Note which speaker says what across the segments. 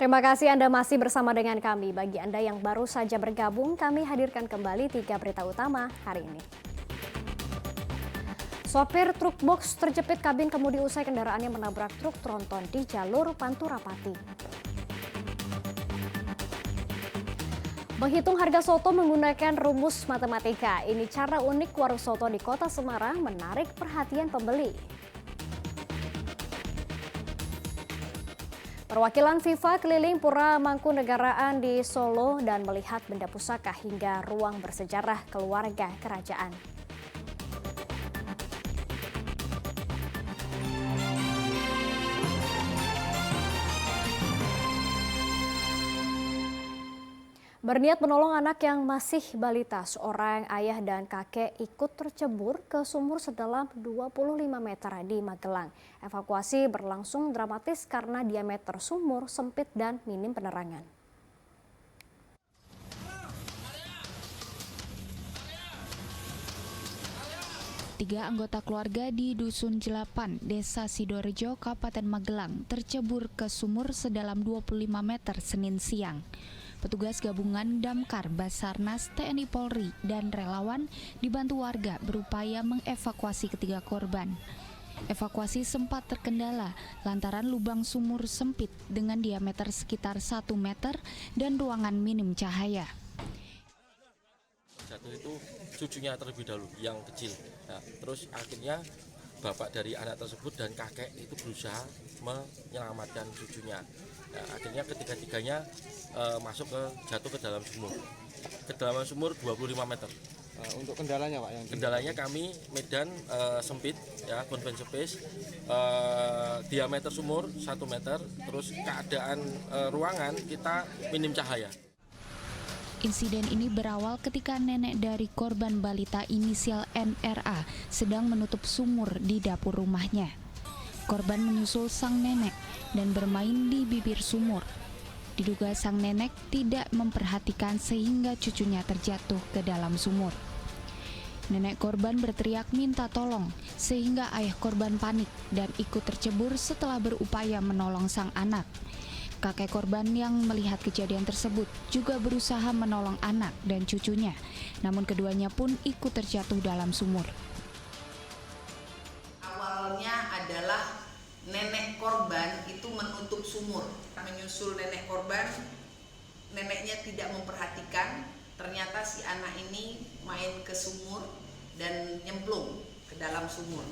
Speaker 1: Terima kasih Anda masih bersama dengan kami. Bagi Anda yang baru saja bergabung, kami hadirkan kembali 3 berita utama hari ini. Sopir truk box terjepit kabin kemudi usai kendaraannya menabrak truk tronton di jalur Pantura Pati. Menghitung harga soto menggunakan rumus matematika. Ini cara unik warung soto di Kota Semarang menarik perhatian pembeli. Perwakilan FIFA keliling Pura Mangkunegaraan di Solo dan melihat benda pusaka hingga ruang bersejarah keluarga kerajaan. Berniat menolong anak yang masih balita, seorang ayah dan kakek ikut tercebur ke sumur sedalam 25 meter di Magelang. Evakuasi berlangsung dramatis karena diameter sumur sempit dan minim penerangan.
Speaker 2: Tiga anggota keluarga di Dusun Jelapan, Desa Sidorejo, Kabupaten Magelang tercebur ke sumur sedalam 25 meter Senin siang. Petugas gabungan Damkar, Basarnas, TNI Polri, dan relawan dibantu warga berupaya mengevakuasi ketiga korban. Evakuasi sempat terkendala lantaran lubang sumur sempit dengan diameter sekitar 1 meter dan ruangan minim cahaya.
Speaker 3: Jatuh itu cucunya terlebih dahulu, yang kecil. Nah, terus akhirnya bapak dari anak tersebut dan kakek itu berusaha menyelamatkan cucunya. Nah, akhirnya ketiga-tiganya jatuh ke dalam sumur. Kedalaman sumur 25 meter.
Speaker 4: Untuk kendalanya Pak?
Speaker 3: Kendalanya kami medan sempit, ya, confined space, diameter sumur 1 meter, terus keadaan ruangan kita minim cahaya.
Speaker 2: Insiden ini berawal ketika nenek dari korban balita inisial NRA sedang menutup sumur di dapur rumahnya. Korban menyusul sang nenek dan bermain di bibir sumur. Diduga sang nenek tidak memperhatikan sehingga cucunya terjatuh ke dalam sumur. Nenek korban berteriak minta tolong sehingga ayah korban panik dan ikut tercebur setelah berupaya menolong sang anak. Kakek korban yang melihat kejadian tersebut juga berusaha menolong anak dan cucunya, namun keduanya pun ikut terjatuh dalam sumur.
Speaker 5: Awalnya adalah nenek korban itu menutup sumur. Menyusul nenek korban, neneknya tidak memperhatikan, ternyata si anak ini main ke sumur dan nyemplung ke dalam sumur.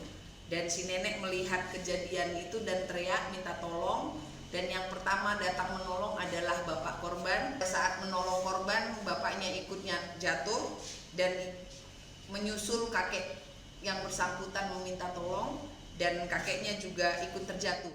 Speaker 5: Dan si nenek melihat kejadian itu dan teriak minta tolong. Dan yang pertama datang menolong adalah bapak korban. Saat menolong korban, bapaknya ikutnya jatuh dan menyusul kakek yang bersangkutan meminta tolong dan kakeknya juga ikut terjatuh.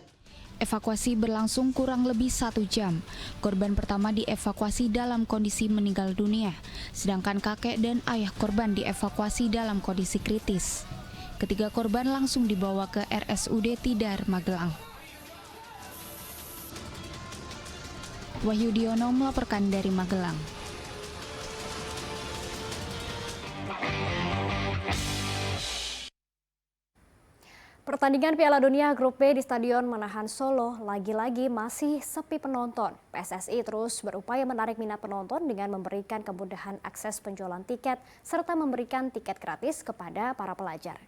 Speaker 2: Evakuasi berlangsung kurang lebih 1 jam. Korban pertama dievakuasi dalam kondisi meninggal dunia, sedangkan kakek dan ayah korban dievakuasi dalam kondisi kritis. Ketiga korban langsung dibawa ke RSUD Tidar, Magelang. Wahyu Diono melaporkan dari Magelang.
Speaker 1: Pertandingan Piala Dunia Grup B di Stadion Manahan Solo lagi-lagi masih sepi penonton. PSSI terus berupaya menarik minat penonton dengan memberikan kemudahan akses penjualan tiket serta memberikan tiket gratis kepada para pelajar.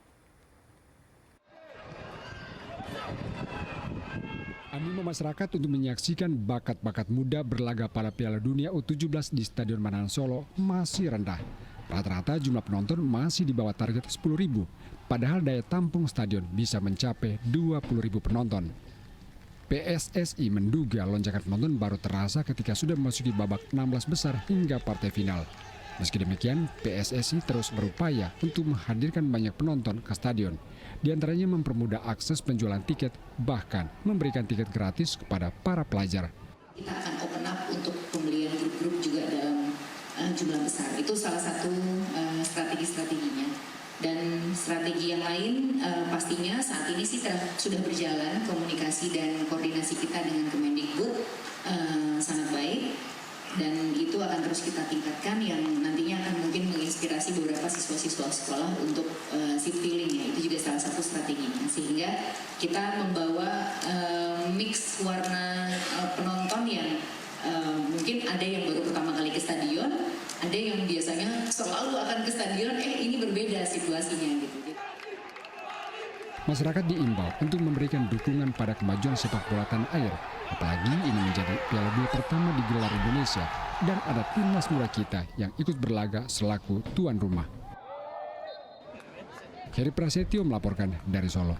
Speaker 6: Animo masyarakat untuk menyaksikan bakat-bakat muda berlaga pada Piala Dunia U17 di Stadion Manahan Solo masih rendah. Rata-rata jumlah penonton masih di bawah target 10.000, padahal daya tampung stadion bisa mencapai 20.000 penonton. PSSI menduga lonjakan penonton baru terasa ketika sudah memasuki babak 16 besar hingga partai final. Meski demikian, PSSI terus berupaya untuk menghadirkan banyak penonton ke stadion. Di antaranya mempermudah akses penjualan tiket, bahkan memberikan tiket gratis kepada para pelajar.
Speaker 7: Kita akan open up untuk pembelian grup-grup juga dalam jumlah besar. Itu salah satu strategi-strateginya. Dan strategi yang lain pastinya saat ini sih sudah berjalan komunikasi dan koordinasi kita dengan Kemendikbud sangat baik. Dan itu akan terus kita tingkatkan yang nantinya akan mungkin menginspirasi beberapa siswa-siswa sekolah untuk seat filling-nya. Itu juga salah satu strateginya. Sehingga kita membawa mix warna penonton yang mungkin ada yang baru pertama kali ke stadion, ada yang biasanya selalu akan ke stadion, ini berbeda situasinya gitu.
Speaker 6: Masyarakat diimbau untuk memberikan dukungan pada kemajuan sepak bola tanah air. Apalagi ini menjadi Piala Dunia pertama digelar Indonesia dan ada timnas muda kita yang ikut berlaga selaku tuan rumah. Heri Prasetyo melaporkan dari Solo.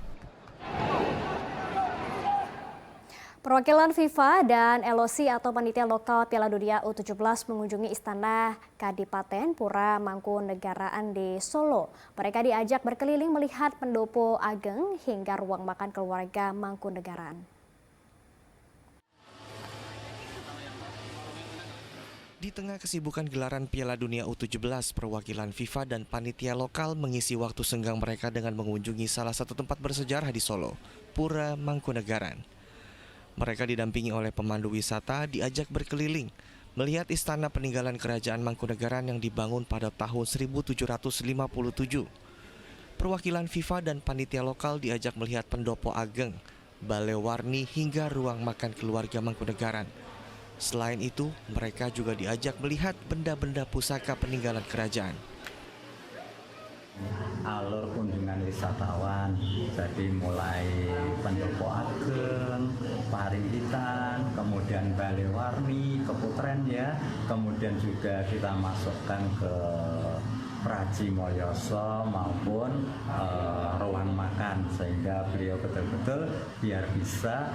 Speaker 1: Perwakilan FIFA dan LOC atau Panitia Lokal Piala Dunia U17 mengunjungi Istana Kadipaten Pura Mangkunegaraan di Solo. Mereka diajak berkeliling melihat pendopo ageng hingga ruang makan keluarga Mangkunegaraan.
Speaker 8: Di tengah kesibukan gelaran Piala Dunia U17, perwakilan FIFA dan panitia lokal mengisi waktu senggang mereka dengan mengunjungi salah satu tempat bersejarah di Solo, Pura Mangkunegaraan. Mereka didampingi oleh pemandu wisata diajak berkeliling, melihat istana peninggalan kerajaan Mangkunegaran yang dibangun pada tahun 1757. Perwakilan FIFA dan panitia lokal diajak melihat pendopo ageng, balai warni hingga ruang makan keluarga Mangkunegaran. Selain itu, mereka juga diajak melihat benda-benda pusaka peninggalan kerajaan.
Speaker 9: Alur kunjungan wisatawan, jadi mulai pendopo ageng, Paringgitan, kemudian balai warni, Keputren ya, kemudian juga kita masukkan ke Praji Moyoso maupun ruang makan, sehingga beliau betul-betul biar bisa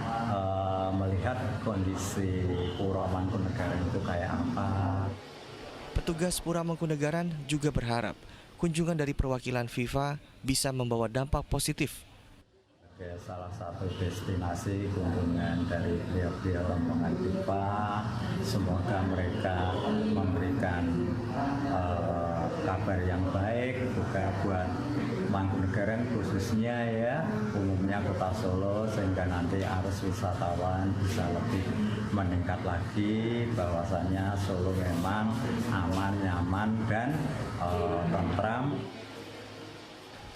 Speaker 9: melihat kondisi Pura Mangkunegaran itu kayak apa.
Speaker 8: Petugas Pura Mangkunegaran juga berharap kunjungan dari perwakilan FIFA bisa membawa dampak positif.
Speaker 9: Salah satu destinasi kunjungan dari beliau-beliau rombongan FIFA, semoga mereka memberikan kabar yang baik juga buat Mangkunegaran khususnya ya, umumnya Kota Solo, sehingga nanti arus wisatawan bisa lebih meningkat lagi, bahwasanya Solo memang aman, nyaman, dan tentram.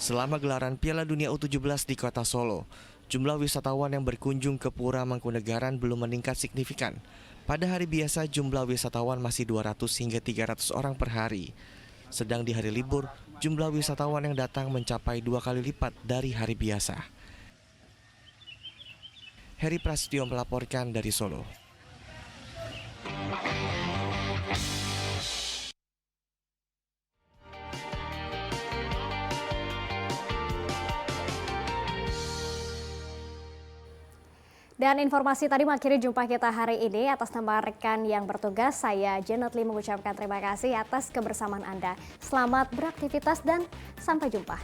Speaker 8: Selama gelaran Piala Dunia U17 di Kota Solo, jumlah wisatawan yang berkunjung ke Pura Mangkunegaran belum meningkat signifikan. Pada hari biasa jumlah wisatawan masih 200 hingga 300 orang per hari. Sedang di hari libur, jumlah wisatawan yang datang mencapai 2 kali lipat dari hari biasa. Heri Prasetyo melaporkan dari Solo.
Speaker 1: Dan informasi tadi mengakhiri jumpa kita hari ini. Atas nama rekan yang bertugas, saya Janet Lee mengucapkan terima kasih atas kebersamaan Anda. Selamat beraktivitas dan sampai jumpa.